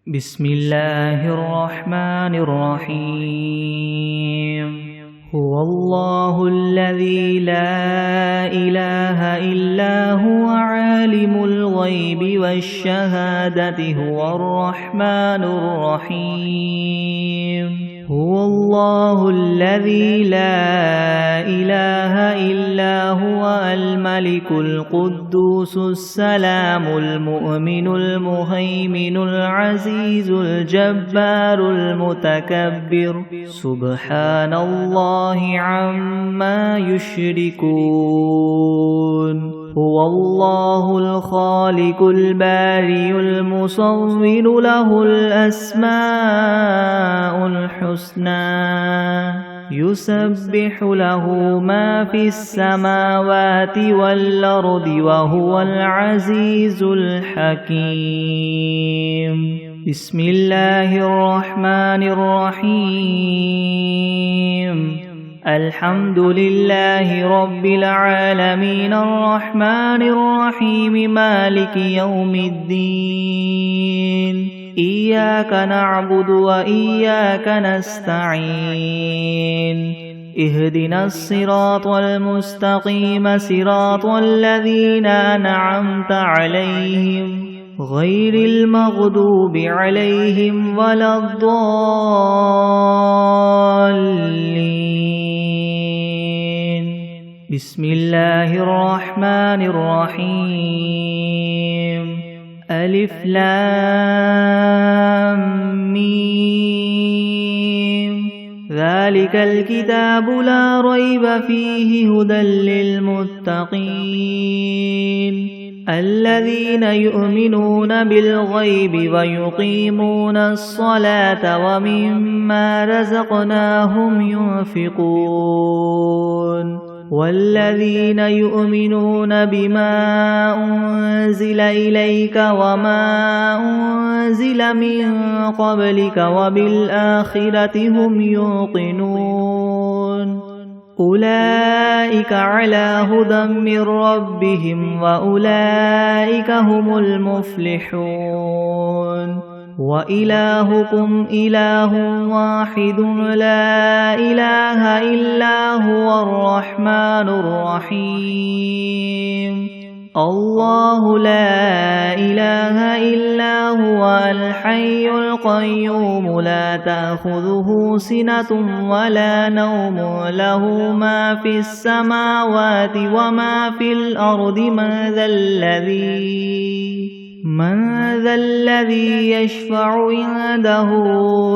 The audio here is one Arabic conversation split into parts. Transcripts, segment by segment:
بسم الله الرحمن الرحيم هو الله الذي لا إله إلا هو عالم الغيب والشهادة هو الرحمن الرحيم هو الله الذي لا إله إلا هو الملك القدوس السلام المؤمن المهيمن العزيز الجبار المتكبر سبحان الله عما يشركون هو الله الخالق البارئ المصور له الأسماء الحسنى يسبح له ما في السماوات والأرض وهو العزيز الحكيم بسم الله الرحمن الرحيم الحمد لله رب العالمين الرحمن الرحيم مالك يوم الدين إياك نعبد وإياك نستعين اهدنا الصراط المستقيم صراط الذين أنعمت عليهم غير المغضوب عليهم ولا الضالين بسم الله الرحمن الرحيم ألف لام ميم ذلك الكتاب لا ريب فيه هدى للمتقين الذين يؤمنون بالغيب ويقيمون الصلاة ومما رزقناهم ينفقون والذين يؤمنون بما أنزل إليك وما أنزل من قبلك وبالآخرة هم يوقنون أولئك على هدى من ربهم وأولئك هم المفلحون وإلهكم إله واحد لا إله إلا هو الرحمن الرحيم الله لا إله إلا هو الحي القيوم لا تأخذه سنة ولا نوم له ما في السماوات وما في الأرض من ذا الذي يشفع عنده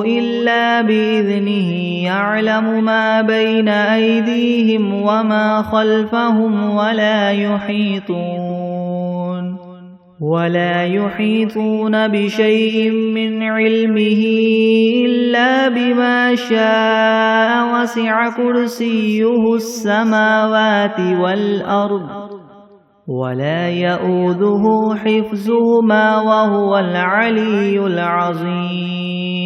إلا بإذنه يعلم ما بين أيديهم وما خلفهم ولا يحيطون بشيء من علمه إلا بما شاء وسع كرسيه السماوات والأرض ولا يؤوده حفظهما وهو العلي العظيم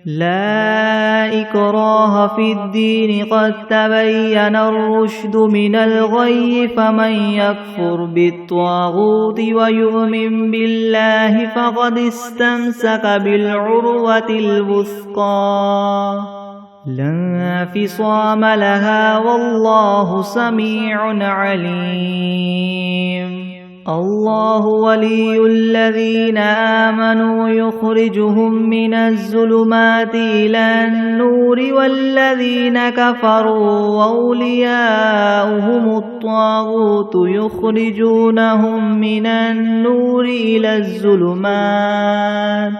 لا إكراه في الدين قد تبين الرشد من الغي فمن يكفر بالطاغوت ويؤمن بالله فقد استمسك بالعروة الوثقى لا انفصام لها والله سميع عليم الله ولي الذين آمنوا يخرجهم من الظلمات إلى النور والذين كفروا أولياؤهم الطاغوت يخرجونهم من النور إلى الظلمات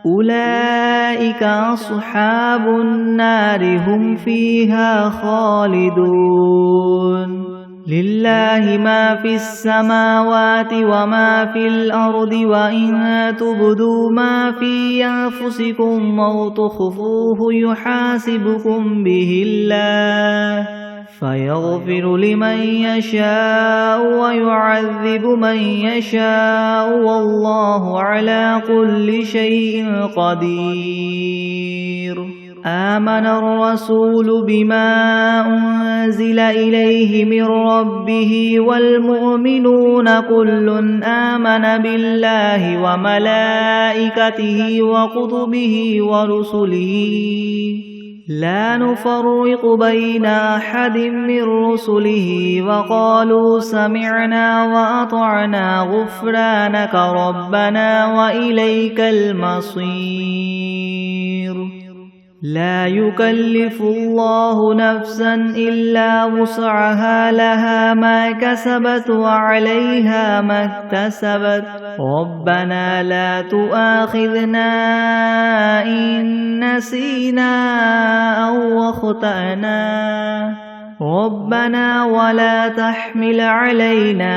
أولئك أصحاب النار هم فيها خالدون لله ما في السماوات وما في الأرض وإن تبدوا ما في أنفسكم أو تخفوه يحاسبكم به الله فيغفر لمن يشاء ويعذب من يشاء والله على كل شيء قدير آمن الرسول بما أنزل إليه من ربه والمؤمنون كل آمن بالله وملائكته وكتبه ورسله لا نفرق بين أحد من رسله وقالوا سمعنا وأطعنا غفرانك ربنا وإليك المصير لا يكلف الله نفسا إلا وسعها لها ما كسبت وعليها ما اكتسبت ربنا لا تؤاخذنا إن نسينا أو أخطأنا ربنا ولا تحمل علينا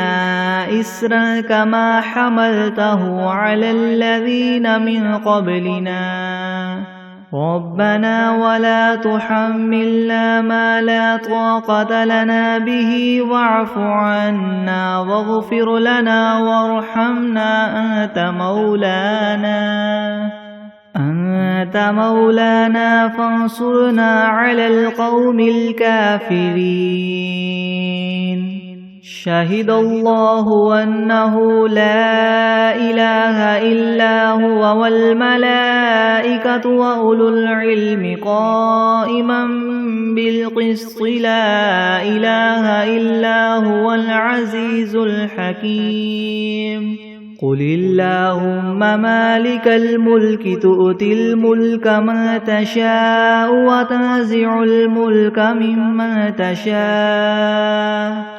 إسرا كما حملته على الذين من قبلنا ربنا ولا تحملنا ما لا طاقة لنا به واعف عنا واغفر لنا وارحمنا أنت مولانا فانصرنا على القوم الكافرين شهد الله أنه لا إله إلا هو والملائكة وأولو العلم قائما بالقسط لا إله إلا هو العزيز الحكيم قل اللهم مالك الملك تؤتي الملك من تشاء وتنزع الملك ممن تشاء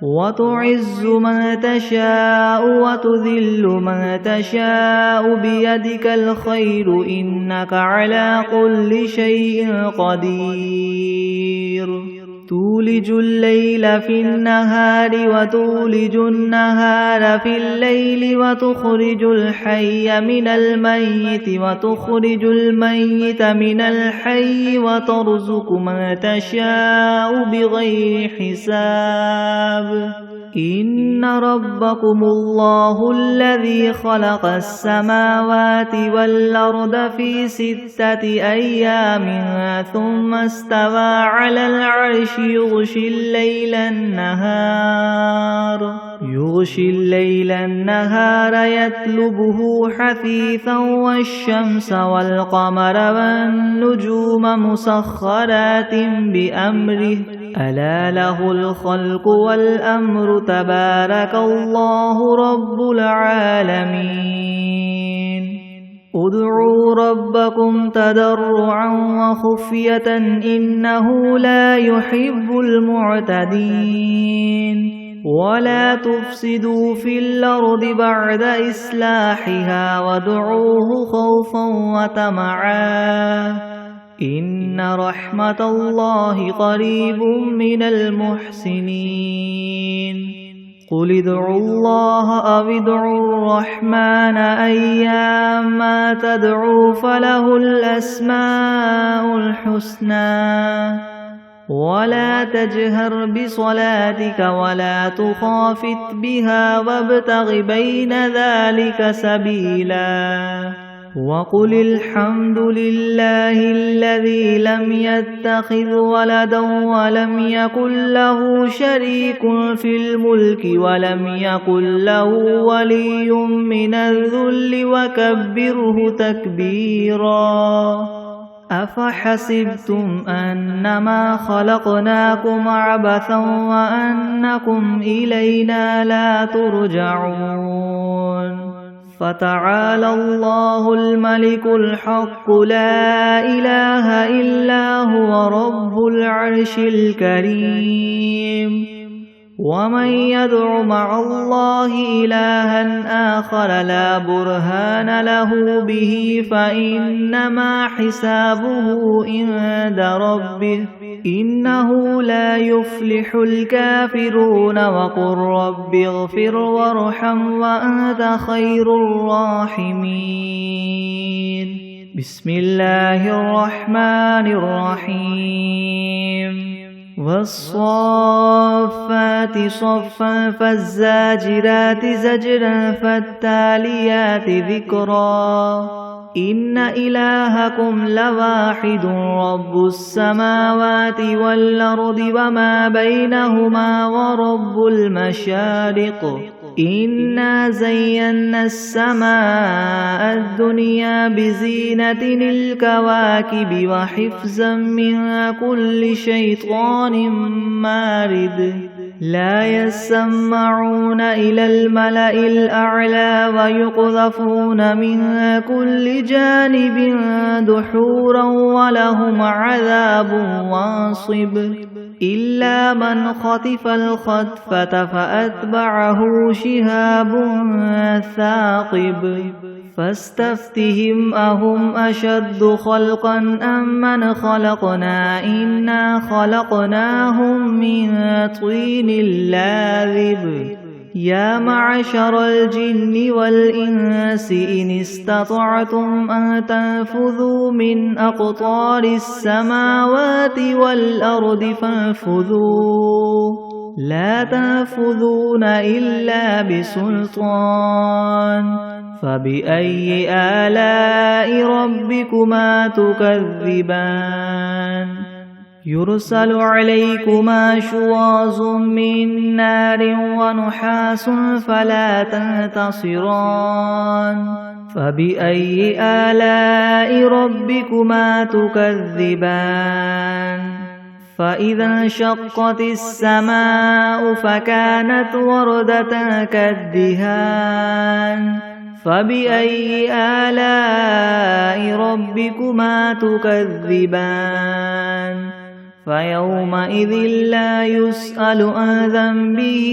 وتعز من تشاء وتذل من تشاء بيدك الخير إنك على كل شيء قدير تولج الليل في النهار وتولج النهار في الليل وتخرج الحي من الميت وتخرج الميت من الحي وترزق من تشاء بغير حساب إن ربكم الله الذي خلق السماوات والأرض في 6 أيام ثم استوى على العرش يغشي الليل النهار يطلبه حثيثا والشمس والقمر والنجوم مسخرات بأمره ألا له الخلق والأمر تبارك الله رب العالمين ادعوا ربكم تضرعا وخفية إنه لا يحب المعتدين ولا تفسدوا في الأرض بعد إصلاحها وادعوه خوفا وطمعا إن رحمة الله قريب من المحسنين قل ادعوا الله أو ادعوا الرحمن أيما تدعوا فله الأسماء الحسنى ولا تجهر بصلاتك ولا تخافت بها وابتغ بين ذلك سبيلا وقل الحمد لله الذي لم يتخذ ولدا ولم يكن له شريك في الملك ولم يكن له ولي من الذل وكبره تكبيرا أفحسبتم أنما خلقناكم عبثا وأنكم إلينا لا ترجعون فتعالى الله الملك الحق لا إله إلا هو رب العرش الكريم ومن يدع مع الله إلها آخر لا برهان له به فإنما حسابه عند ربه إنه لا يفلح الكافرون وقل رب اغفر وارحم وأنت خير الراحمين بسم الله الرحمن الرحيم والصافات صفا فالزاجرات زجرا فالتاليات ذكرا إن إلهكم لواحد رب السماوات والأرض وما بينهما ورب المشارق إنا زينا السماء الدنيا بزينة الكواكب وحفظا من كل شيطان مارد لا يسمعون إلى الملأ الأعلى ويقذفون من كل جانب دحورا ولهم عذاب واصب إلا من خطف الخطفة فأتبعه شهاب ثاقب فاستفتهم أهم أشد خلقا أم من خلقنا إنا خلقناهم من طين لاذب يا معشر الجن والإنس إن استطعتم أن تنفذوا من أقطار السماوات والأرض فانفذوا لا تنفذون إلا بسلطان فبأي آلاء ربكما تكذبان يرسل عليكما شواظ من نار ونحاس فلا تنتصران فبأي آلاء ربكما تكذبان فإذا انشقت السماء فكانت وردة كالدهان فبأي آلاء ربكما تكذبان فيومئذ لا يسأل عن ذنبه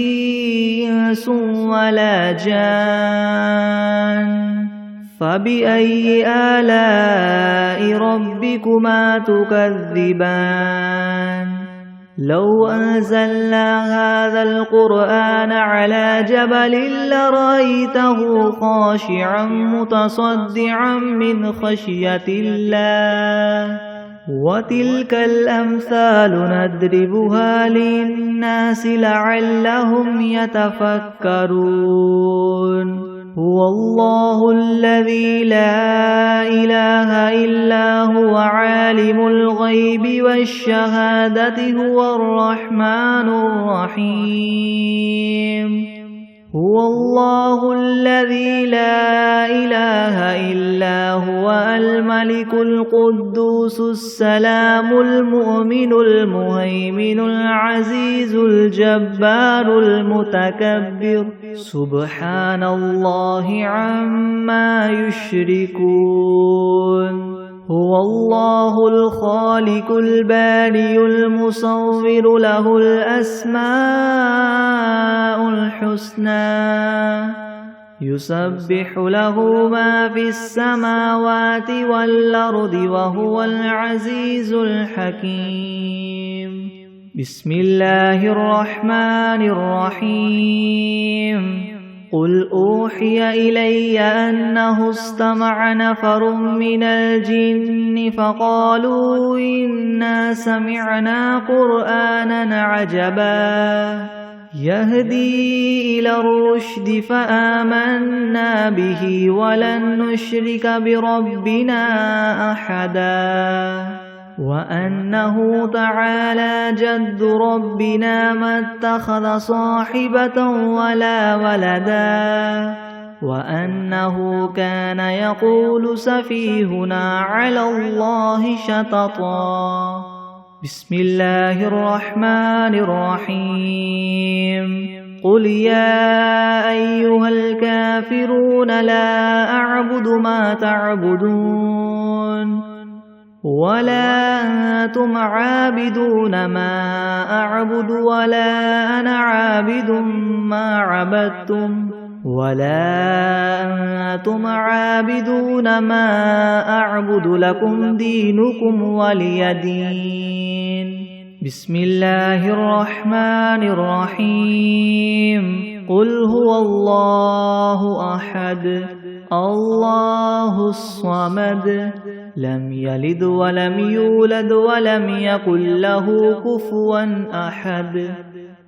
إنس ولا جان فبأي آلاء ربكما تكذبان لو أنزلنا هذا القرآن على جبل لرأيته خاشعا متصدعا من خشية الله وتلك الأمثال نضربها للناس لعلهم يتفكرون هو الله الذي لا إله إلا هو عالم الغيب والشهادة هو الرحمن الرحيم هو الله الذي لا إله إلا هو الملك القدوس السلام المؤمن المهيمن العزيز الجبار المتكبر سبحان الله عما يشركون هو الله الخالق البارئ المصور له الأسماء الحسنى يسبح له ما في السماوات والأرض وهو العزيز الحكيم بسم الله الرحمن الرحيم قل أوحي إلي أنه استمع نفر من الجن فقالوا إنا سمعنا قرآنا عجبا يهدي إلى الرشد فآمنا به ولن نشرك بربنا أحدا وأنه تعالى جد ربنا ما اتخذ صاحبة ولا ولدا وأنه كان يقول سفيهنا على الله شططا بسم الله الرحمن الرحيم قل يا أيها الكافرون لا أعبد ما تعبدون ولا أنتم عابدون ما أعبد ولا أنا عابد ما عبدتم ولا أنتم عابدون ما أعبد لكم دينكم ولي دين بسم الله الرحمن الرحيم قل هو الله أحد الله الصمد لم يلد ولم يولد ولم يكن له كفوا أحد.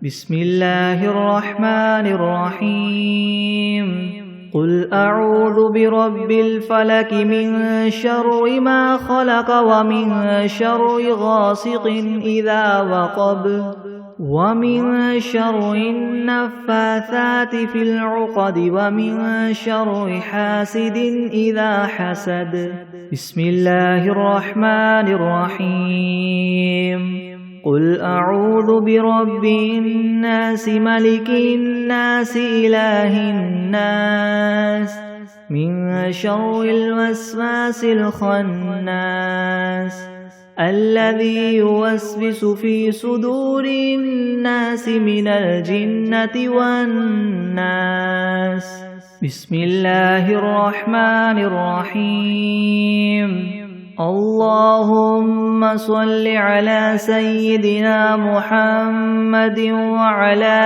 بسم الله الرحمن الرحيم. قل أعوذ برب الفلك من شر ما خلق ومن شر غاسق إذا وقب ومن شر النفاثات في العقد ومن شر حاسد إذا حسد. بسم الله الرحمن الرحيم. قل أعوذ برب الناس ملك الناس إله الناس من شر الوسواس الخناس الذي يوسوس في صدور الناس من الجنة والناس. بسم الله الرحمن الرحيم. اللهم صل على سيدنا محمد وعلى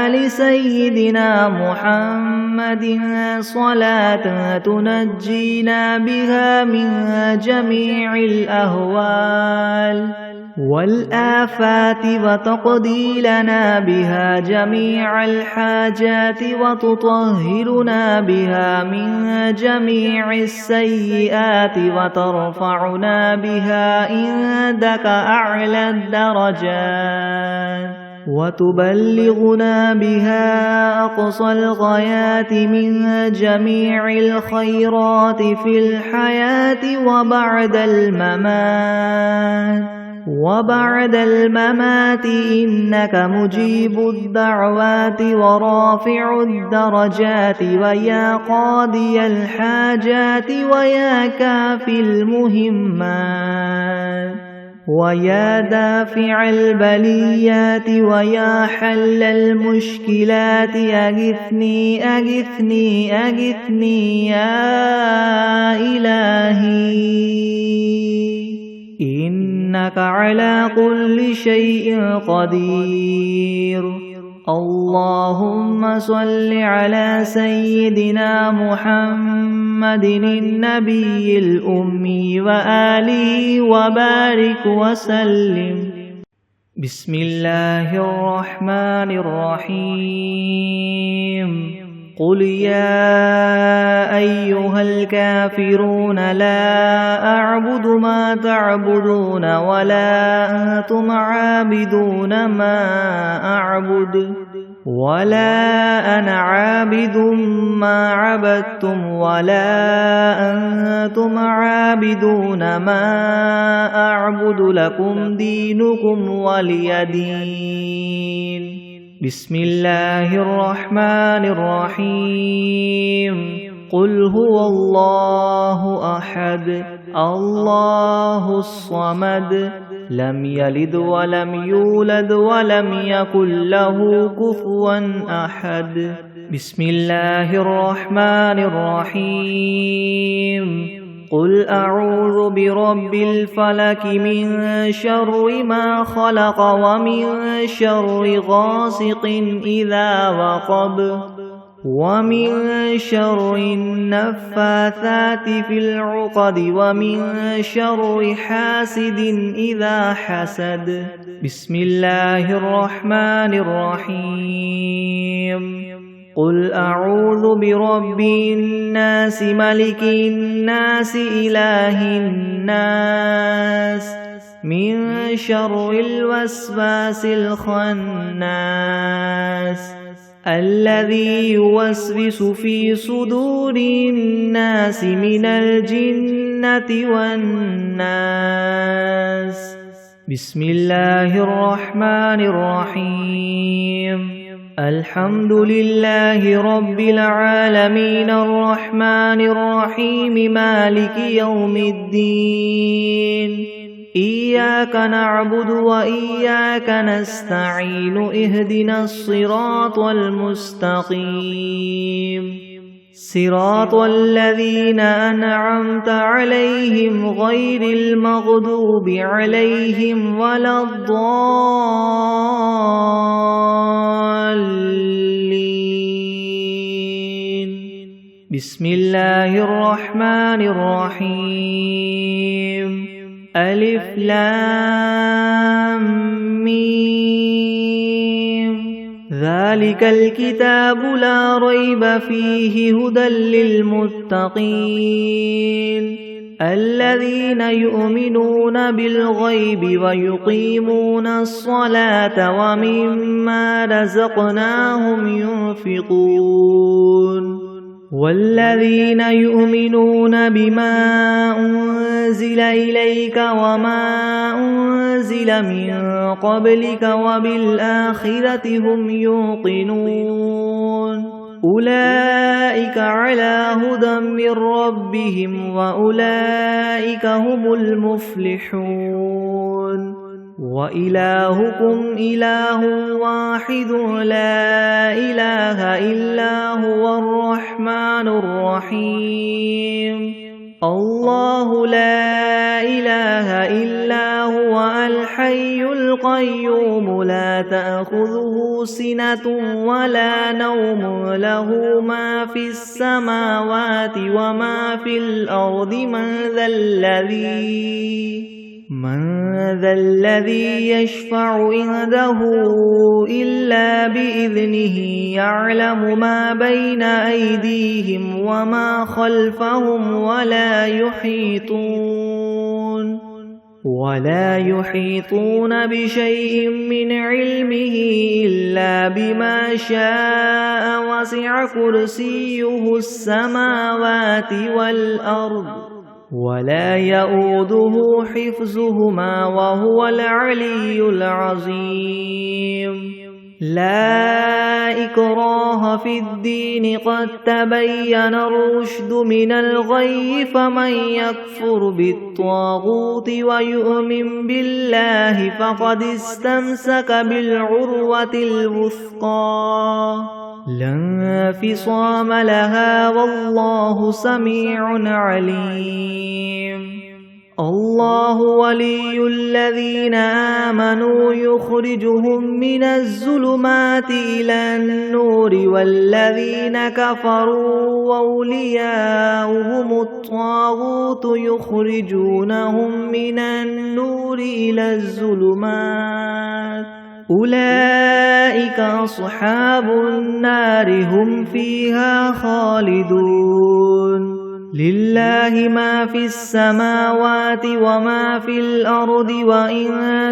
آل سيدنا محمد صلاة تنجينا بها من جميع الأهوال والآفات وتقضي لنا بها جميع الحاجات وتطهرنا بها من جميع السيئات وترفعنا بها عندك أعلى الدرجات وتبلغنا بها أقصى الغايات من جميع الخيرات في الحياة وبعد الممات إنك مجيب الدعوات ورافع الدرجات ويا قاضي الحاجات ويا كافي المهمات ويا دافع البليات ويا حل المشكلات أغثني أغثني أغثني يا إلهي إنك على كل شيء قدير. اللهم صل على سيدنا محمد النبي الأمي وآله وبارك وسلم. بسم الله الرحمن الرحيم. قل يا أيها الكافرون لا أعبد ما تعبدون ولا أنتم عابدون ما أعبد ولا أنا عابد ما عبدتم ولا أنتم عابدون ما أعبد لكم دينكم ولي دين. بسم الله الرحمن الرحيم. قل هو الله أحد الله الصمد لم يلد ولم يولد ولم يكن له كفوا أحد. بسم الله الرحمن الرحيم. قل أعوذ برب الفلك من شر ما خلق ومن شر غاسق إذا وقب ومن شر النفاثات في العقد ومن شر حاسد إذا حسد. بسم الله الرحمن الرحيم. قل أعوذ برب الناس ملك الناس إله الناس من شر الوسواس الخناس الذي يوسوس في صدور الناس من الجنة والناس. بسم الله الرحمن الرحيم. الحمد لله رب العالمين الرحمن الرحيم مالك يوم الدين. إياك نعبد وإياك نستعين اهدنا الصراط المستقيم صراط الذين أنعمت عليهم غير المغضوب عليهم ولا الضالين. بسم الله الرحمن الرحيم ألف لام ميم ذلك الكتاب لا ريب فيه هدى للمتقين الذين يؤمنون بالغيب ويقيمون الصلاة ومما رزقناهم ينفقون والذين يؤمنون بما أنزل إليك وما أنزل من قبلك وبالآخرة هم يوقنون أولئك على هدى من ربهم وأولئك هم المفلحون وإلهكم إله واحد لا إله إلا هو الرحمن الرحيم الله لا إله إلا هو الحي القيوم لا تأخذه سنة ولا نوم له ما في السماوات وما في الأرض من ذا الذي يشفع عنده إلا بإذنه يعلم ما بين أيديهم وما خلفهم ولا يحيطون بشيء من علمه إلا بما شاء وسع كرسيه السماوات والأرض ولا يؤوده حفظهما وهو العلي العظيم لا إكراه في الدين قد تبين الرشد من الغي فمن يكفر بالطاغوت ويؤمن بالله فقد استمسك بالعروة الوثقى لا انفصام لها والله سميع عليم الله ولي الذين آمنوا يخرجهم من الظلمات إلى النور والذين كفروا وأولياؤهم الطاغوت يخرجونهم من النور إلى الظلمات أولئك أصحاب النار هم فيها خالدون لله ما في السماوات وما في الأرض وإن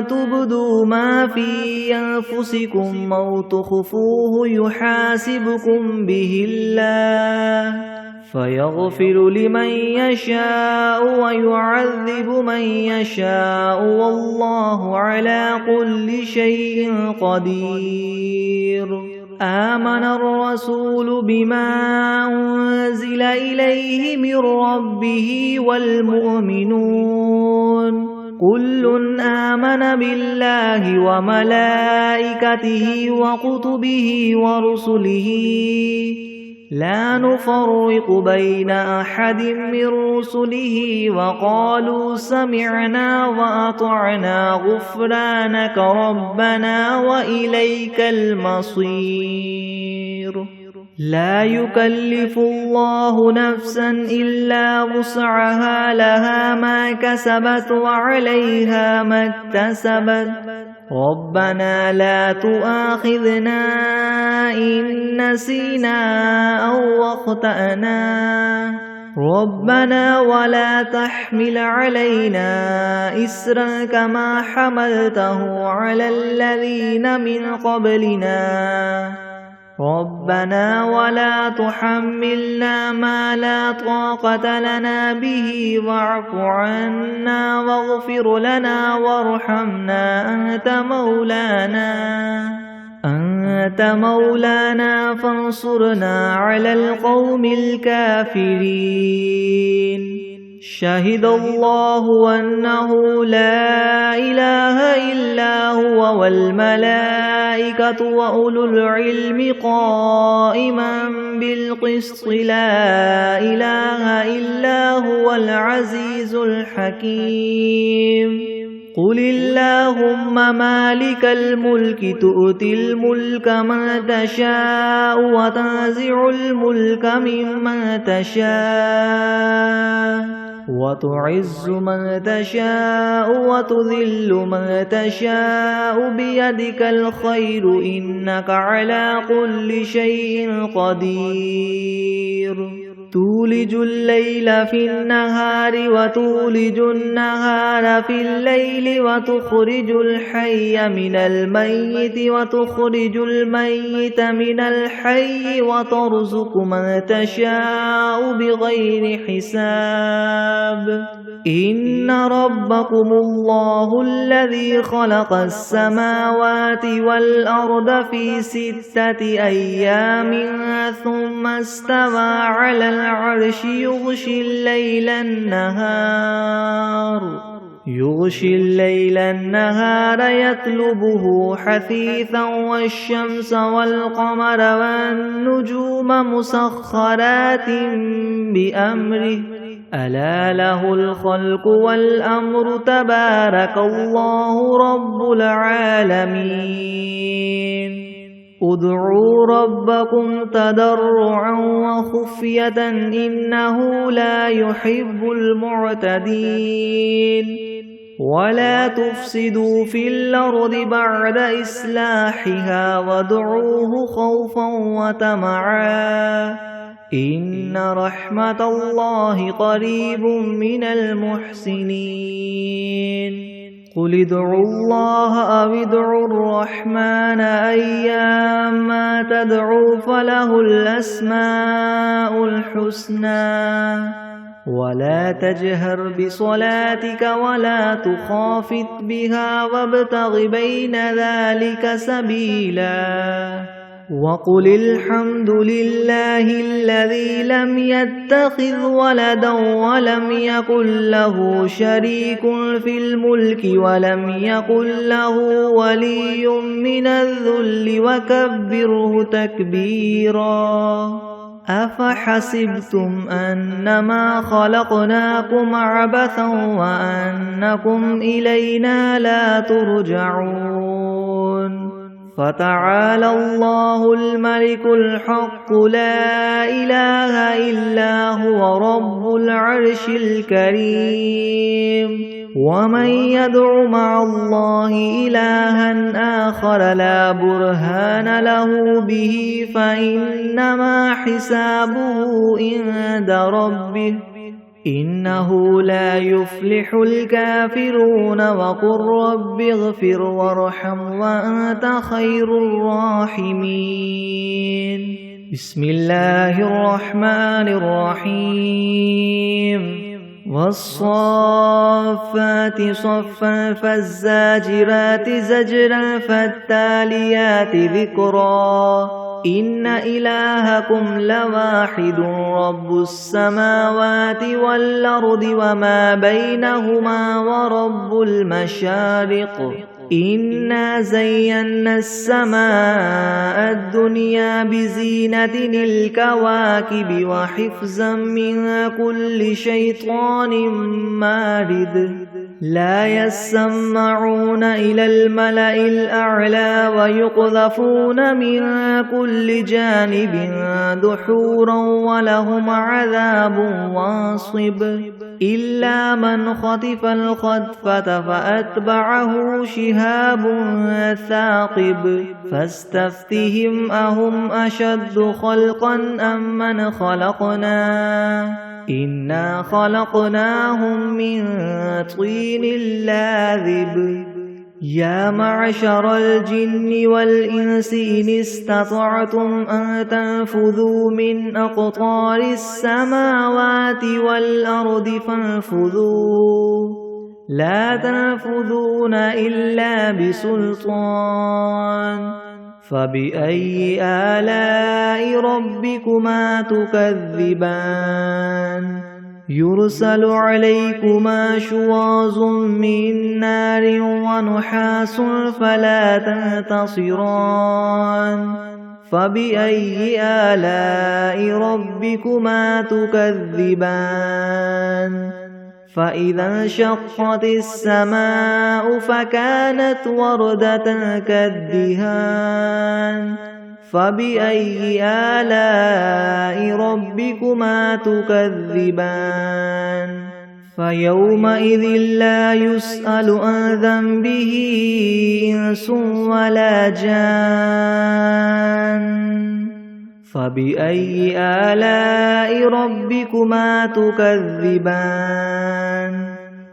تبدوا ما في أنفسكم أو تخفوه يحاسبكم به الله فيغفر لمن يشاء ويعذب من يشاء والله على كل شيء قدير آمن الرسول بما أنزل إليه من ربه والمؤمنون كل آمن بالله وملائكته وكتبه ورسله لا نفرق بين أحد من رسله وقالوا سمعنا وأطعنا غفرانك ربنا وإليك المصير لا يكلف الله نفسا إلا وسعها لها ما كسبت وعليها ما اكتسبت ربنا لا تؤاخذنا إن نسينا أو أخطأنا ربنا ولا تحمل علينا إسرا كما حملته على الذين من قبلنا ربنا ولا تحملنا ما لا طاقة لنا به واعف عنا واغفر لنا وارحمنا أنت مولانا فانصرنا على القوم الكافرين شهد الله أنه لا إله إلا هو والملائكة وأولو العلم قائما بالقسط لا إله إلا هو العزيز الحكيم قل اللهم مالك الملك تؤتي الملك من تشاء وتنزع الملك ممن تشاء وتعز من تشاء وتذل من تشاء بيدك الخير إنك على كل شيء قدير تولج الليل في النهار وتولج النهار في الليل وتخرج الحي من الميت وتخرج الميت من الحي وترزق من تشاء بغير حساب إن ربكم الله الذي خلق السماوات والأرض في 6 أيام ثم استوى على العرش يغشي الليل النهار يطلبه حثيثا والشمس والقمر والنجوم مسخرات بأمره ألا له الخلق والأمر تبارك الله رب العالمين ادعوا ربكم تضرعا وخفية إنه لا يحب المعتدين ولا تفسدوا في الأرض بعد إصلاحها وادعوه خوفا وطمعا إن رحمة الله قريب من المحسنين قل ادعوا الله أو ادعوا الرحمن أيما تدعوا فله الأسماء الحسنى ولا تجهر بصلاتك ولا تخافت بها وابتغ بين ذلك سبيلا وقل الحمد لله الذي لم يتخذ ولدا ولم يكن له شريك في الملك ولم يكن له ولي من الذل وكبره تكبيرا أفحسبتم أنما خلقناكم عبثا وأنكم إلينا لا ترجعون فتعالى الله الملك الحق لا إله إلا هو رب العرش الكريم ومن يدع مع الله إلها آخر لا برهان له به فإنما حسابه عند ربه إنه لا يفلح الكافرون وقل رب اغفر وارحم وأنت خير الراحمين بسم الله الرحمن الرحيم والصافات صفا فالزاجرات زجرا فالتاليات ذكرا إن إلهكم لواحد رب السماوات والأرض وما بينهما ورب المشارق إنا زينا السماء الدنيا بزينة الكواكب وحفظا من كل شيطان مارد لا يسمعون إلى الملأ الأعلى ويقذفون من كل جانب دحورا ولهم عذاب واصب إلا من خطف الخطفة فأتبعه شهاب ثاقب فاستفتهم أهم أشد خلقا أم من خلقنا إنا خلقناهم من طين لاذب يا معشر الجن والإنس إن استطعتم أن تنفذوا من أقطار السماوات والأرض فانفذوا لا تنفذون إلا بسلطان فبأي آلاء ربكما تكذبان يرسل عليكما شواظ من نار ونحاس فلا تنتصران فبأي آلاء ربكما تكذبان فإذا انشقت السماء فكانت وردة كالدهان فبأي آلاء ربكما تكذبان فيومئذ لا يسأل عن ذنبه إنس ولا جان فبأي آلاء ربكما تكذبان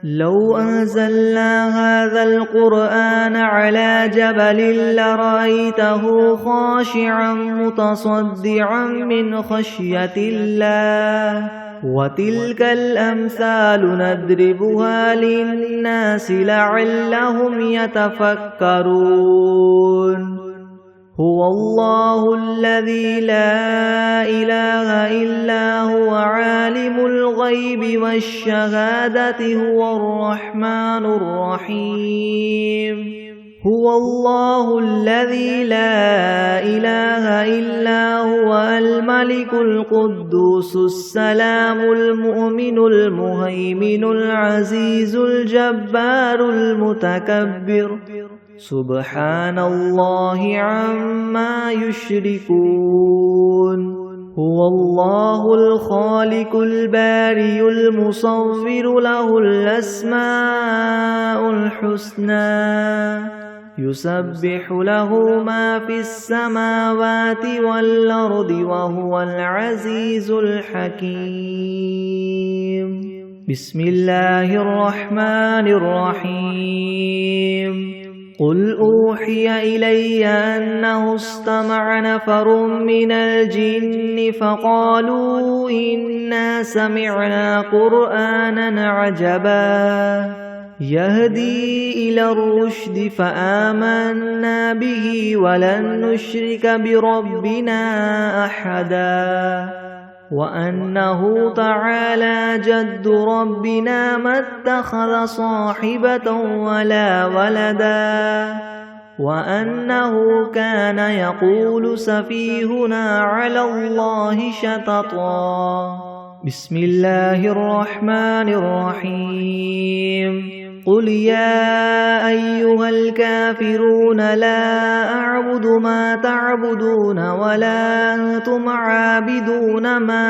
لو أنزلنا هذا القرآن على جبل لرأيته خاشعا متصدعا من خشية الله وتلك الأمثال نضربها للناس لعلهم يتفكرون هو الله الذي لا إله إلا هو عالم الغيب والشهادة هو الرحمن الرحيم هو الله الذي لا إله إلا هو الملك القدوس السلام المؤمن المهيمن العزيز الجبار المتكبر سبحان الله عما يشركون هو الله الخالق البارئ المصور له الأسماء الحسنى يسبح له ما في السماوات والأرض وهو العزيز الحكيم بسم الله الرحمن الرحيم قل أوحي إلي أنه استمع نفر من الجن فقالوا إنا سمعنا قرآنا عجبا يهدي إلى الرشد فآمنا به ولن نشرك بربنا أحدا وأنه تعالى جد ربنا ما اتخذ صاحبة ولا ولدا وأنه كان يقول سفيهنا على الله شططا بسم الله الرحمن الرحيم قل يا أيها الكافرون لا أعبد ما تعبدون ولا أنتم عابدون ما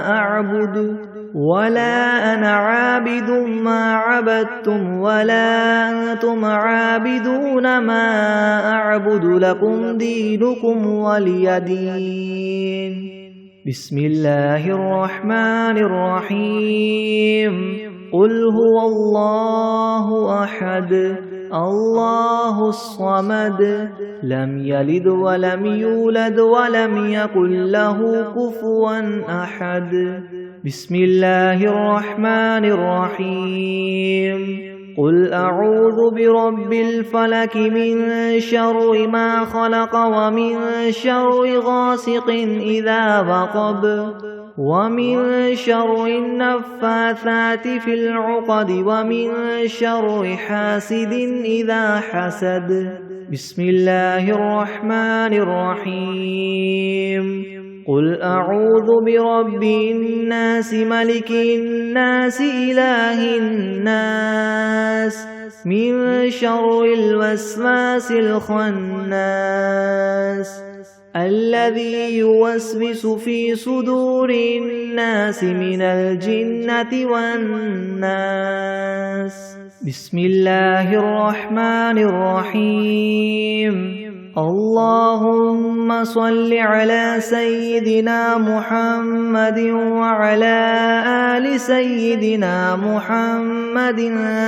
أعبد ولا أنا عابد ما عبدتم ولا أنتم عابدون ما أعبد لكم دينكم ولي دين بسم الله الرحمن الرحيم قل هو الله أحد الله الصمد لم يلد ولم يولد ولم يكن له كفوا أحد بسم الله الرحمن الرحيم قل أعوذ برب الفلك من شر ما خلق ومن شر غاسق إذا وقب ومن شر النفاثات في العقد ومن شر حاسد إذا حسد بسم الله الرحمن الرحيم قل أعوذ برب الناس ملك الناس إله الناس من شر الوسواس الخناس الذي يوسوس في صدور الناس من الجنة والناس بسم الله الرحمن الرحيم اللهم صل على سيدنا محمد وعلى آل سيدنا محمد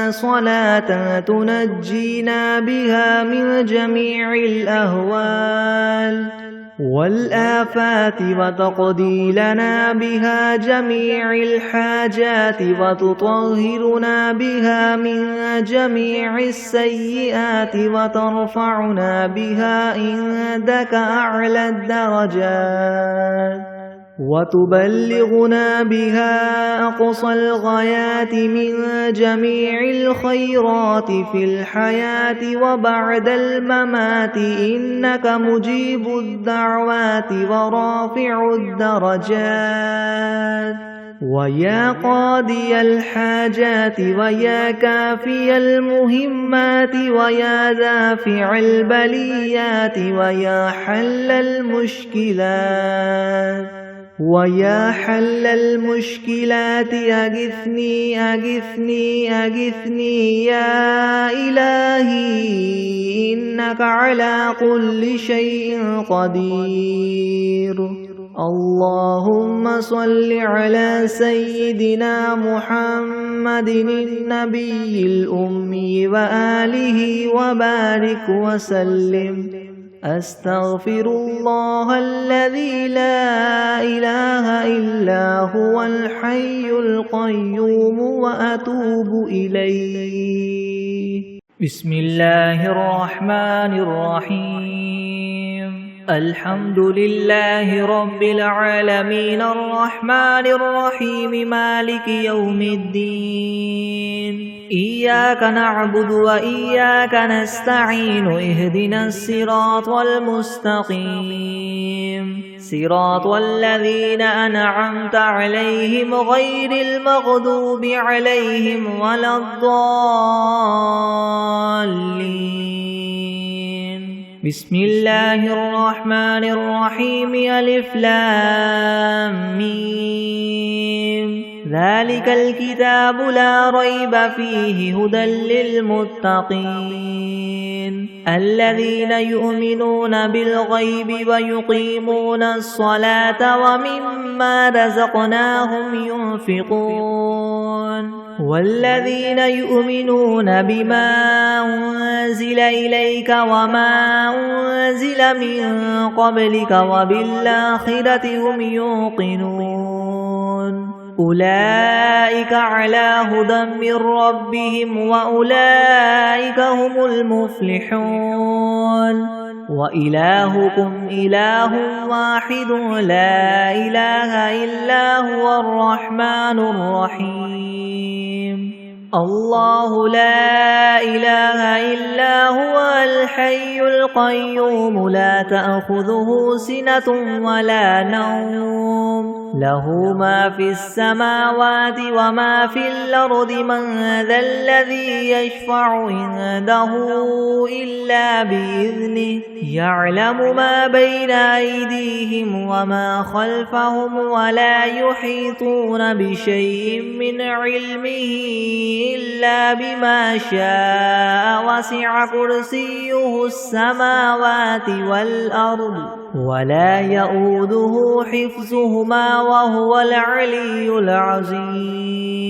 صلاة تنجينا بها من جميع الأهوال والآفات وتقضي لنا بها جميع الحاجات وتطهرنا بها من جميع السيئات وترفعنا بها عندك أعلى الدرجات وتبلغنا بها أقصى الغايات من جميع الخيرات في الحياة وبعد الممات إنك مجيب الدعوات ورافع الدرجات ويا قاضي الحاجات ويا كافي المهمات ويا دافع البليات ويا حل المشكلات أغثني أغثني أغثني يا إلهي إنك على كل شيء قدير. اللهم صل على سيدنا محمد النبي الأمي وآله وبارك وسلم. أستغفر الله الذي لا إله إلا هو الحي القيوم وأتوب إليه. بسم الله الرحمن الرحيم. الحمد لله رب العالمين الرحمن الرحيم مالك يوم الدين. إياك نعبد وإياك نستعين اهدنا الصراط المستقيم صراط الذين أنعمت عليهم غير المغضوب عليهم ولا الضالين. بسم الله الرحمن الرحيم. ألف لام ميم. ذلك الكتاب لا ريب فيه هدى للمتقين الذين يؤمنون بالغيب ويقيمون الصلاة ومما رزقناهم ينفقون والذين يؤمنون بما أنزل إليك وما أنزل من قبلك وبالآخرة هم يوقنون أولئك على هدى من ربهم وأولئك هم المفلحون. وإلهكم إله واحد لا إله إلا هو الرحمن الرحيم. الله لا إله إلا هو الحي القيوم لا تأخذه سنة ولا نوم له ما في السماوات وما في الأرض من ذا الذي يشفع عنده إلا بإذنه يعلم ما بين أيديهم وما خلفهم ولا يحيطون بشيء من علمه إلا بما شاء وسع كرسيه السماوات والأرض ولا يؤوده حفظهما وهو العلي العظيم.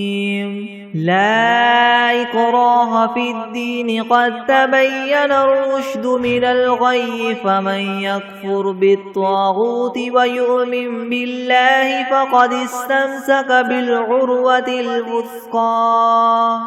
لا إكراه في الدين قد تبين الرشد من الغي فمن يكفر بالطاغوت ويؤمن بالله فقد استمسك بالعروة الوثقى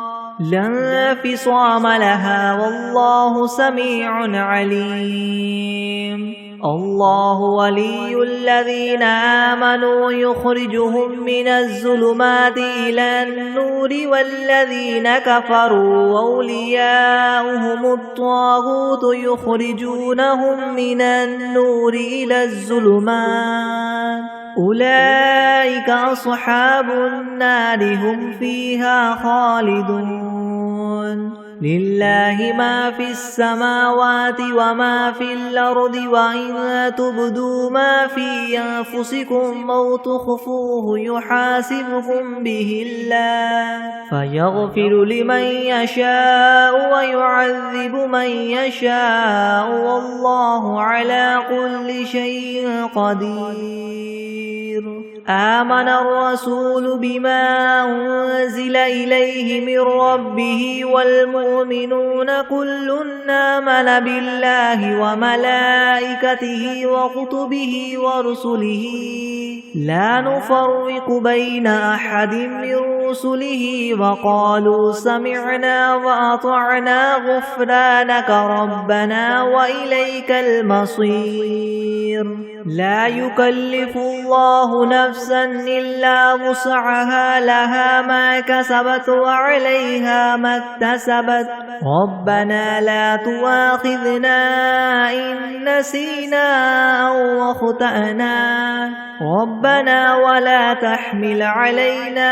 لا انفصام لها والله سميع عليم. الله ولي الذين آمنوا يخرجهم من الظلمات إلى النور والذين كفروا أولياؤهم الطاغوت يخرجونهم من النور إلى الظلمات أولئك أصحاب النار هم فيها خالدون. لله ما في السماوات وما في الأرض وإن تبدوا ما في أنفسكم أو تخفوه يحاسبكم به الله فيغفر لمن يشاء ويعذب من يشاء والله على كل شيء قدير. آمن الرسول بما أنزل إليه من ربه والمؤمنون كل آمن بالله وملائكته وكتبه ورسله لا نفرق بين أحد من رسله وقالوا سمعنا وأطعنا غفرانك ربنا وإليك المصير. لا يكلف الله نفسا إلا وسعها لها ما كسبت وعليها ما اكتسبت ربنا لا تؤاخذنا إن نسينا أو أخطأنا ربنا ولا تحمل علينا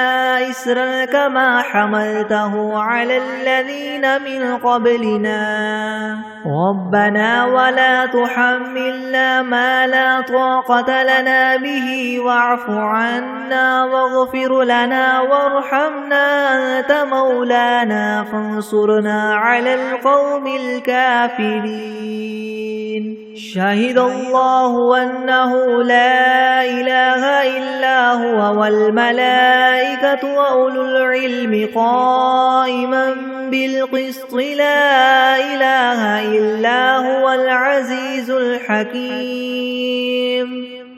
إسرا كما حملته على الذين من قبلنا ربنا ولا تحملنا ما لا طاقة لنا به واعف عنا واغفر لنا وارحمنا أنت مولانا فانصرنا على القوم الكافرين شهد الله أنه لا إله إلا هو والملائكة وأولو العلم قائما بالقسط لا إله إلا هو العزيز الحكيم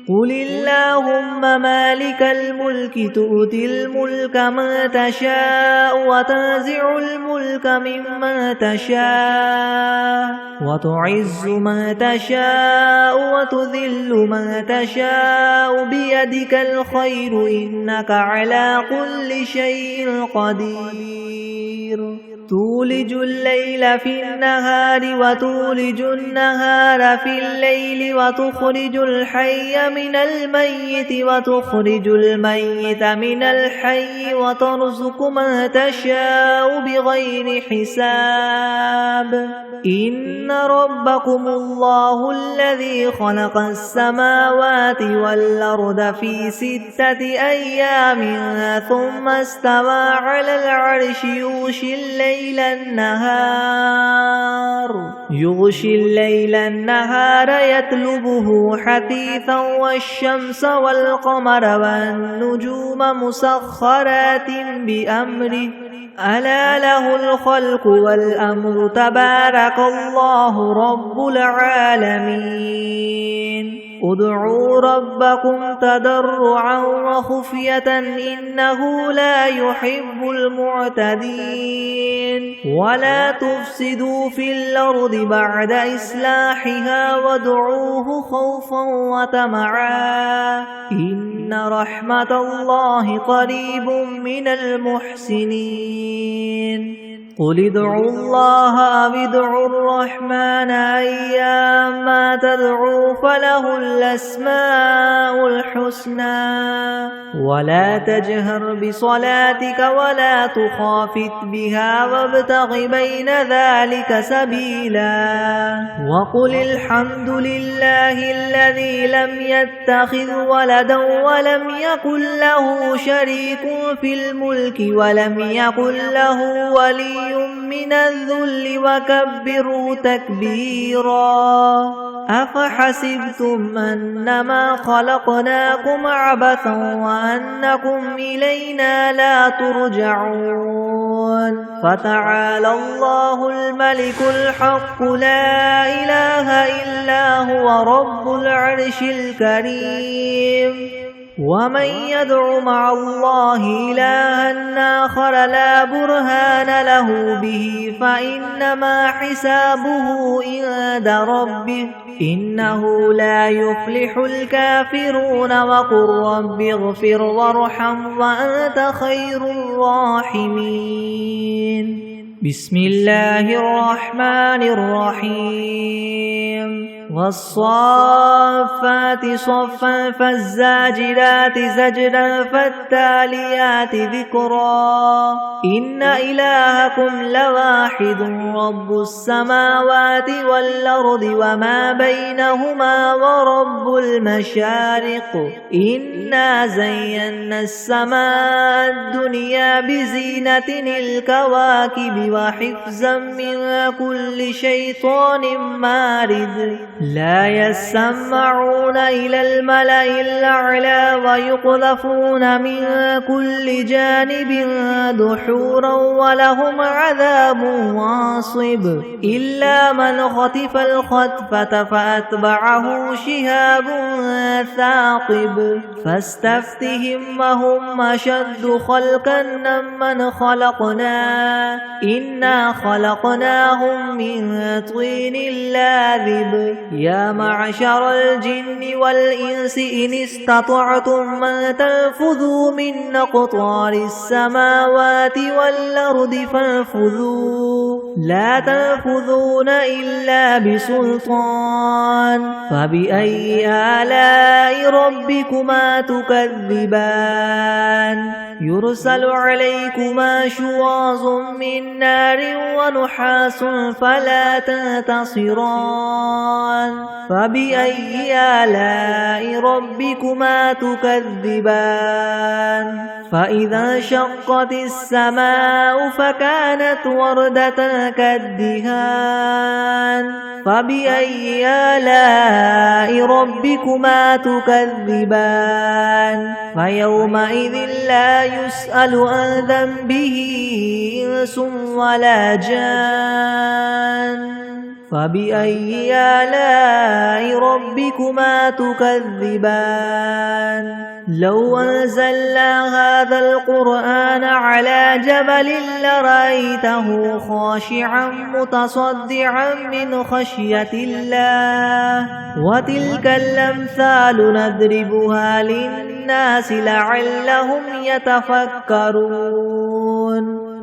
قل اللهم مالك الملك تؤتي الملك من تشاء وتنزع الملك ممن تشاء وتعز من تشاء وتذل من تشاء بيدك الخير إنك على كل شيء قدير تولج الليل في النهار وتولج النهار في الليل وتخرج الحي من الميت وتخرج الميت من الحي وترزق من تشاء بغير حساب إن ربكم الله الذي خلق السماوات والأرض في 6 أيام ثم استوى على العرش يغشي الليل النهار يطلبه حثيثا والشمس والقمر والنجوم مسخرات بأمره ألا له الخلق والأمر تبارك الله رب العالمين ادعوا ربكم تضرعا وخفية إنه لا يحب المعتدين ولا تفسدوا في الأرض بعد إصلاحها وادعوه خوفا وطمعا إن رحمة الله قريب من المحسنين قل ادعوا الله أو ادعوا الرحمن أيما تدعوا فله الأسماء الحسنى ولا تجهر بصلاتك ولا تخافت بها وابتغ بين ذلك سبيلا وقل الحمد لله الذي لم يتخذ ولدا ولم يكن له شريك في الملك ولم يكن له ولي من الذل وكبروا تكبيرا أفحسبتم أنما خلقناكم عبثا وأنكم إلينا لا ترجعون فتعالى الله الملك الحق لا إله إلا هو رب العرش الكريم ومن يدع مع الله إلها آخر لا برهان له به فإنما حسابه عند ربه إنه لا يفلح الكافرون وقل رب اغفر وارحم وأنت خير الراحمين بسم الله الرحمن الرحيم والصافات صفا فالزاجرات زجرا فالتاليات ذكرا إن إلهكم لواحد رب السماوات والأرض وما بينهما ورب المشارق إنا زينا السماء الدنيا بزينة الكواكب وحفظا من كل شيطان مارد لا يسمعون إلى الملأ الأعلى ويقذفون من كل جانب دحورا ولهم عذاب واصب إلا من خطف الخطفة فأتبعه شهاب ثاقب فاستفتهم وهم أشد خلقا ممن خلقنا إنا خلقناهم من طين لاذب يا معشر الجن والإنس إن استطعتم أن تنفذوا من أقطار السماوات والأرض فانفذوا لا تنفذون إلا بسلطان فبأي آلاء ربكما تكذبان يرسل عليكما شواظ من نار ونحاس فلا تنتصران فبأي آلاء ربكما تكذبان فإذا انشقت السماء فكانت وردة كالدهان فبأي آلاء ربكما تكذبان فيومئذ لا يسأل عن ذنبه إنس ولا جان فبأي آلاء ربكما تكذبان لو أنزلنا هذا القرآن على جبل لرأيته خاشعا متصدعا من خشية الله وتلك الأمثال نضربها للناس لعلهم يتفكرون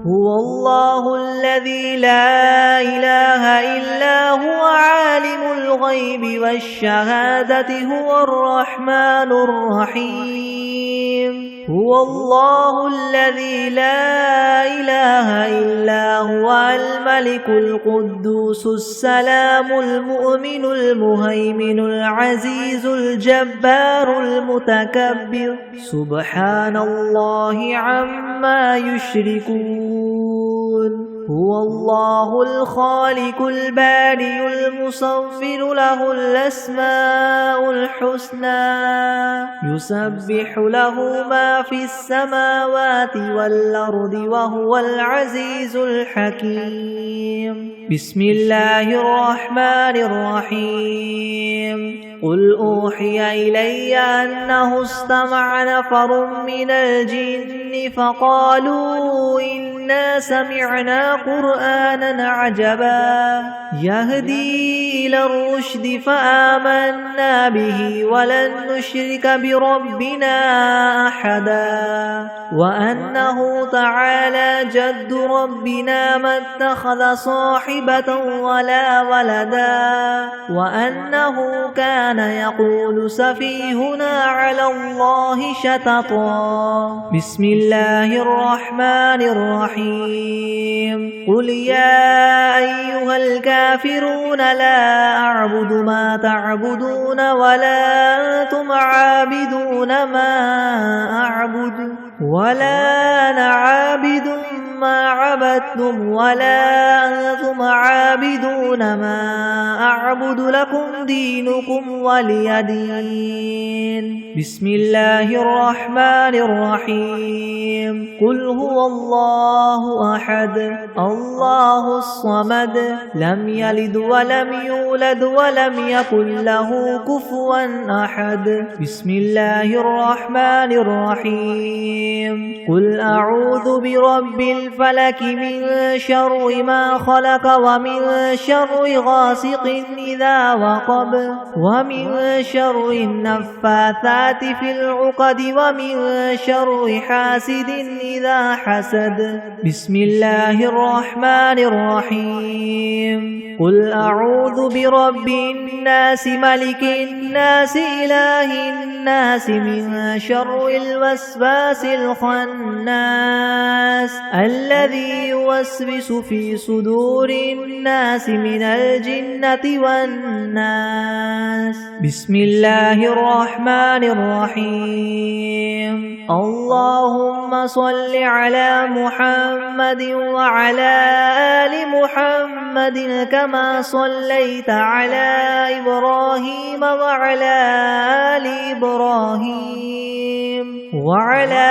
هو الله الذي لا إله إلا هو عالم الغيب والشهادة هو الرحمن الرحيم هو الله الذي لا إله إلا هو الملك القدوس السلام المؤمن المهيمن العزيز الجبار المتكبر سبحان الله عما يشركون هو الله الخالق البارئ المصور له الأسماء الحسنى يسبح له ما في السماوات والأرض وهو العزيز الحكيم بسم الله الرحمن الرحيم قل أوحي إلي أنه استمع نفر من الجن فقالوا إنا سمعنا قرآنا عجبا يهدي إلى الرشد فآمنا به ولن نشرك بربنا أحدا وأنه تعالى جد ربنا ما اتخذ صاحبة ولا ولدا وأنه كان يقول سفيهنا على الله شططا بسم الله الرحمن الرحيم قل يا أيها الكافرون لا أعبد ما تعبدون ولا أنتم عابدون ما أعبد ولا أنا عابد ما عبدتم ولا أنتم عابدون ما أعبد لكم دينكم ولي دين بسم الله الرحمن الرحيم قل هو الله أحد الله الصمد لم يلد ولم يولد ولم يكن له كفوا أحد بسم الله الرحمن الرحيم قل أعوذ برب الفلك من شر ما خلق ومن شر غاسق إذا وقب ومن شر النفاثات في العقد ومن شر حاسد إذا حسد بسم الله الرحمن الرحيم قل أعوذ برب الناس ملك الناس إله الناس من شر الوسواس الخناس الذي يوسوس في صدور الناس من الجنة والناس بسم الله الرحمن الرحيم اللهم صل على محمد وعلى آل محمد كما صليت على إبراهيم وعلى آل إبراهيم وعلى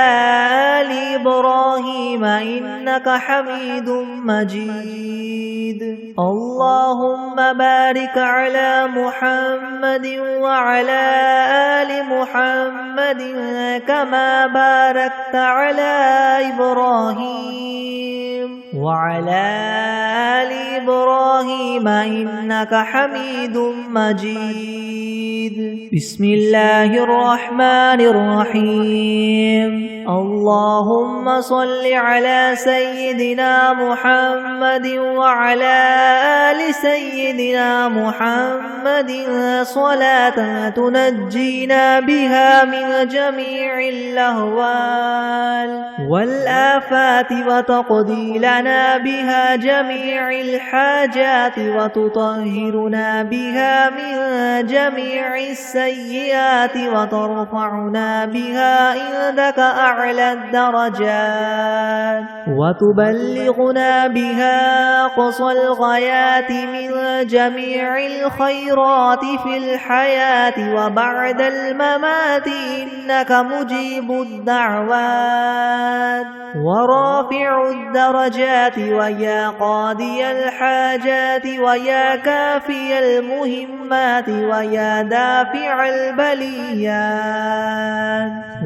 آل إبراهيم إنك حميد مجيد اللهم بارك على محمد وعلى آل محمد كما باركت على إبراهيم وعلى آل إبراهيم إنك حميد مجيد. بسم الله الرحمن الرحيم. اللهم صل على سيدنا محمد وعلى آل سيدنا محمد صلاة تنجينا بها من جميع الأهوال والآفات وتقضي لنا بها جميع الحاجات وتطهرنا بها من جميع السيئات وترفعنا بها عندك أعلى الدرجات وتبلغنا بها أقصى الغايات من جميع الخيرات في الحياة وبعد الممات إنك مجيب الدعوات ورافع الدرجات ويا قاضي الحاجات ويا كافي المهمات ويا دافع البليات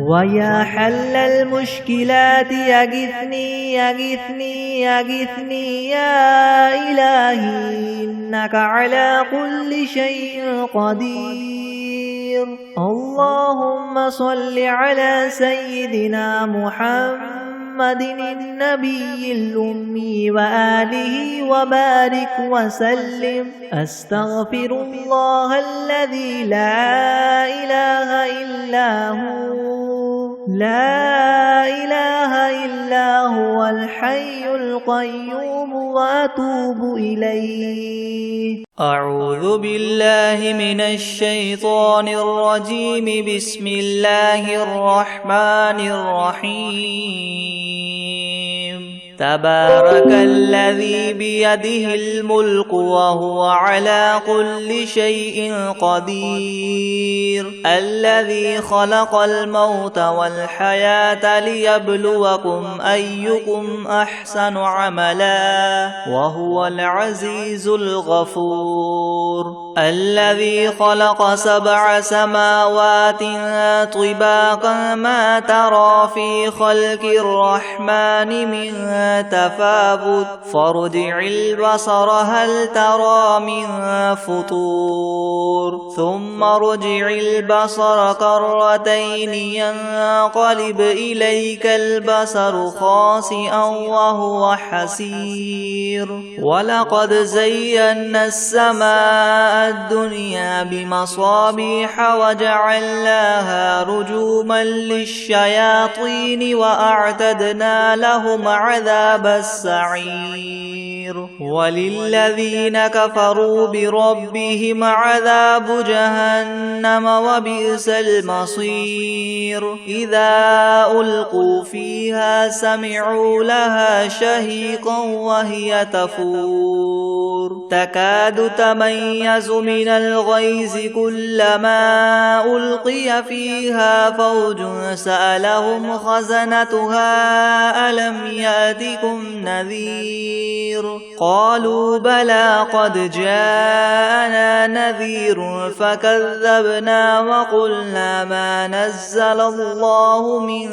ويا حل المشكلات يغثني يغثني يغثني يا إلهي إنك على كل شيء قدير. اللهم صل على سيدنا محمد النبي الأمي وآله وبارك وسلم. أستغفر الله الذي لا إله إلا هو لا إله إلا هو الحي القيوم وأتوب إليه. أعوذ بالله من الشيطان الرجيم. بسم الله الرحمن الرحيم. تبارك الذي بيده الملك وهو على كل شيء قدير. الذي خلق الموت والحياة ليبلوكم أيكم أحسن عملا وهو العزيز الغفور. الذي خلق 7 سماوات طباقا ما ترى في خلق الرحمن من تفاوت فارجع البصر هل ترى من فطور ثم ارجع البصر كرتين ينقلب إليك البصر خاسئا وهو حسير. ولقد زينا السماء الدنيا بمصابيح وجعلناها رجوما للشياطين وأعتدنا لهم عذاب السعير. وللذين كفروا بربهم عذاب جهنم وبئس المصير. إذا ألقوا فيها سمعوا لها شهيقا وهي تفور تكاد تميز من الغيظ كلما ألقي فيها فوج سألهم خزنتها ألم يأتكم نذير قالوا بلى قد جاءنا نذير فكذبنا وقلنا ما نزل الله من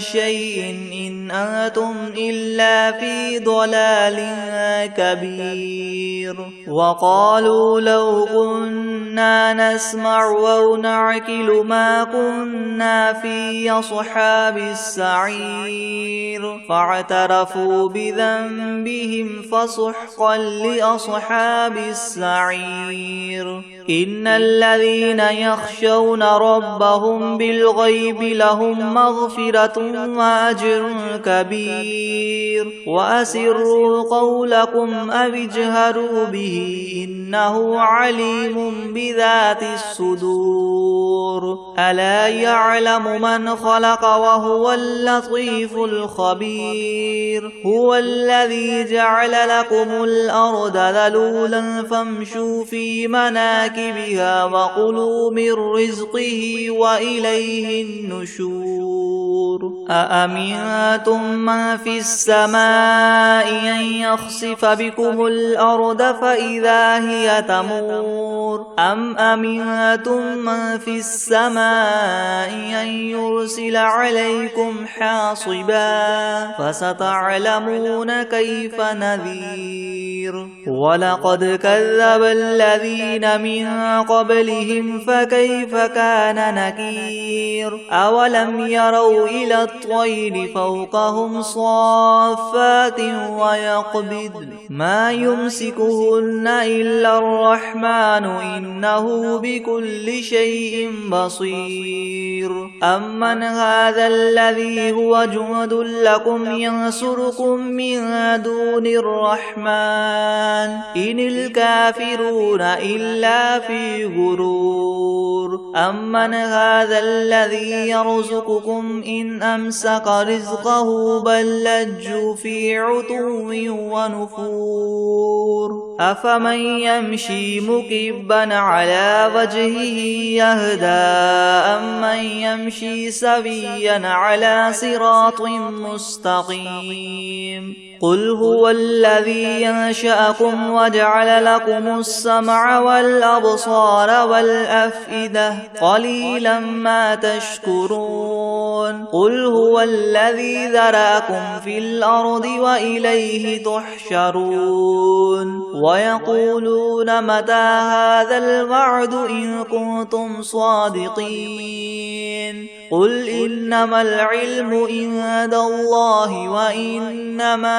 شيء إن أنتم إلا في ضلال كبير. وقالوا لو كنا نسمع أو نعقل ما كنا في أصحاب السعير فاعترفوا بذنبهم فسحقا لأصحاب السعير. إن الذين يخشون ربهم بالغيب لهم مغفرة وأجر كبير. وأسروا قولكم أو اجهروا به إنه عليم بذات الصدور. ألا يعلم من خلق وهو اللطيف الخبير. هو الذي جعل لكم الأرض ذلولا فامشوا في مناكبها مناكبها وكلوا من رزقه وإليه النشور أأمنتم من في السماء أن يخسف بكم الأرض فإذا هي تمور أم أمنتم من في السماء أن يرسل عليكم حاصبا فستعلمون كيف نذير ولقد كذب الذين من قبلهم فكيف كان نكير أولم يروا إلى الطير فوقهم صافات ويقبض ما يمسكهن إلا الرحمن إنه بكل شيء بصير أمن هذا الذي هو جند لكم ينصركم من دون الرحمن إن الكافرون إلا في غرور أمن هذا الذي يرزقكم إن أمسك رزقه بل لجوا في عتو ونفور أفمن يمشي مكبا على وجهه يهدى أمن يمشي سويا على صراط مستقيم قل هو الذي ينشأكم وجعل لكم السمع والأبصار والأفئدة قليلا ما تشكرون قل هو الذي ذرأكم في الأرض وإليه تحشرون ويقولون متى هذا الوعد إن كنتم صادقين قل إنما العلم عند الله وإنما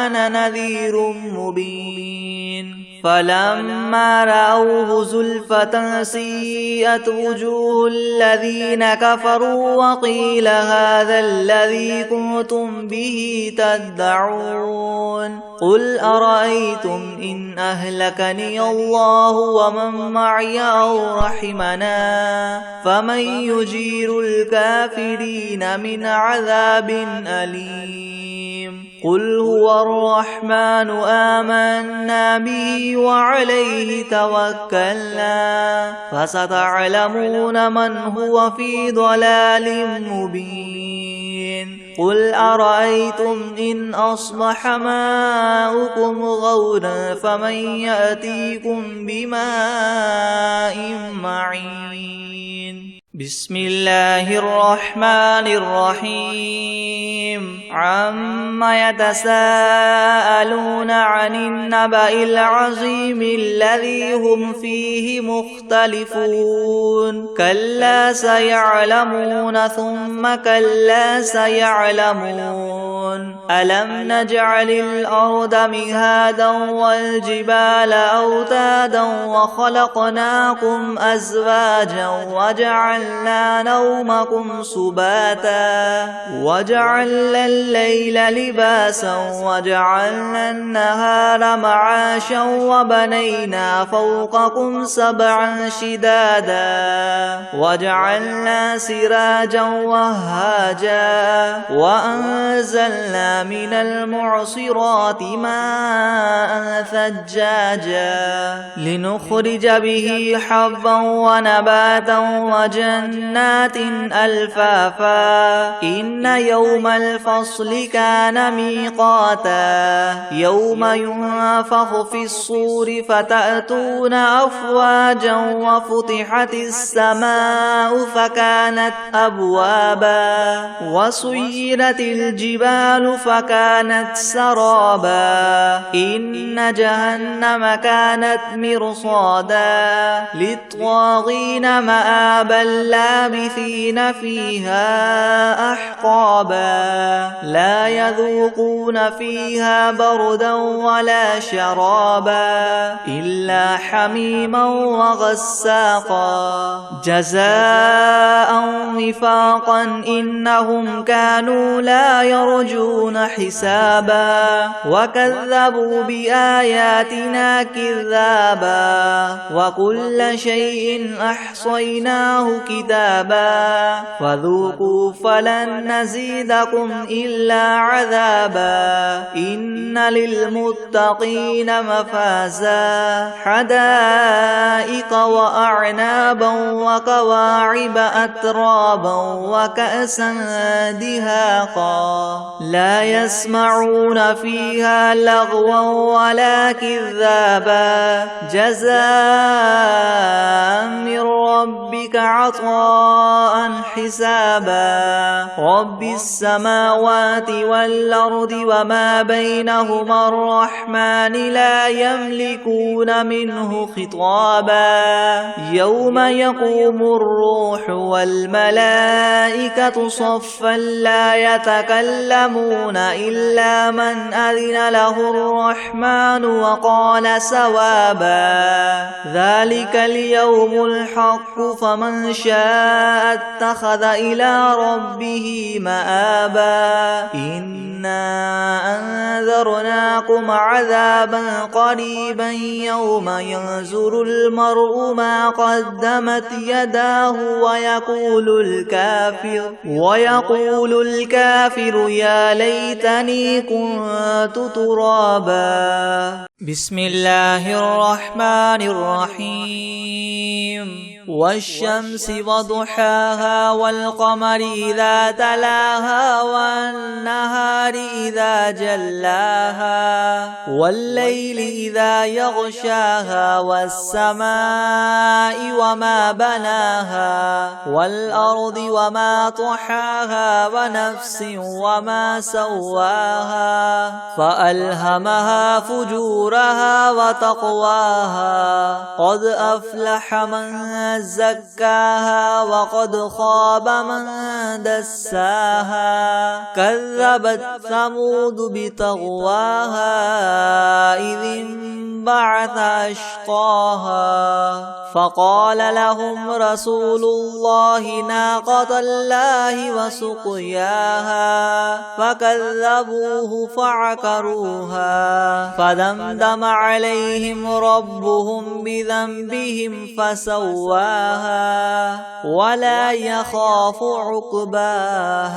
أنا نذير مبين فلما رأوه زلفة سيئت وجوه الذين كفروا وقيل هذا الذي كنتم به تدعون قل أرأيتم إن أهلكني الله ومن معي أو رحمنا فمن يجير الكافرين من عذاب أليم قل هو الرحمن آمنا به وعليه توكلنا فستعلمون من هو في ضلال مبين قل أرأيتم إن أصبح ماؤكم غورا فمن يأتيكم بماء معين بسم الله الرحمن الرحيم عما يتساءلون عن النبأ العظيم الذي هم فيه مختلفون كلا سيعلمون ثم كلا سيعلمون ألم نجعل الأرض مهادا والجبال أوتادا وخلقناكم أزواجا وجعلنا نومكم سباتا وجعلنا الليل لباسا وجعلنا النهار معاشا وبنينا فوقكم سبعا شدادا وجعلنا سراجا وهاجا وأنزلنا من المعصرات ماء ثجاجا لنخرج به حبا ونباتا وجنات ألفافا إن يوم الفصل كان ميقاتا يوم ينفخ في الصور فتأتون أفواجا وفتحت السماء فكانت أبوابا وسيرت الجبال فكانت سرابا إن جهنم كانت مرصادا للطاغين مآبا لابثين فيها أحقابا لا يذوقون فيها بردا ولا شرابا إلا حميما وغساقا جزاء وفاقا إنهم كانوا لا يرجون حسابا وكذبوا بآياتنا كذابا وكل شيء أحصيناه كتابا فذوقوا فلن نزيدكم إلا عذابا إن للمتقين مفازا حدائق وأعنابا وكواعب أترابا وكأسا دهاقا لا يسمعون فيها لغوا ولا كذابا جزاء من ربك عطاء حسابا رب السماوات والأرض وما بينهما الرحمن لا يملكون منه خطابا يوم يقوم الروح والملائكة صفا لا يتكلمون إلا من أذن له الرحمن وقال سوابا ذلك اليوم الحق فمن شاء اتخذ إلى ربه مآبا إنا أنذرناكم عذابا قريبا يوم ينظر المرء ما قدمت يداه ويقول الكافر يا ليتني كنت ترابا بسم الله الرحمن الرحيم والشمس وضحاها والقمر إذا تلاها والنهار إذا جلاها والليل إذا يغشاها والسماء وما بناها والأرض وما طحاها ونفس وما سواها فألهمها فجورها وتقواها قد أفلح من زكاها وقد خاب من دساها كذبت ثمود بطغواها إذ انبعث أشقاها فقال لهم رسول الله ناقة الله وسقياها فكذبوه فعقروها فدمدم عليهم ربهم بذنبهم فسواها ولا يخاف عقباها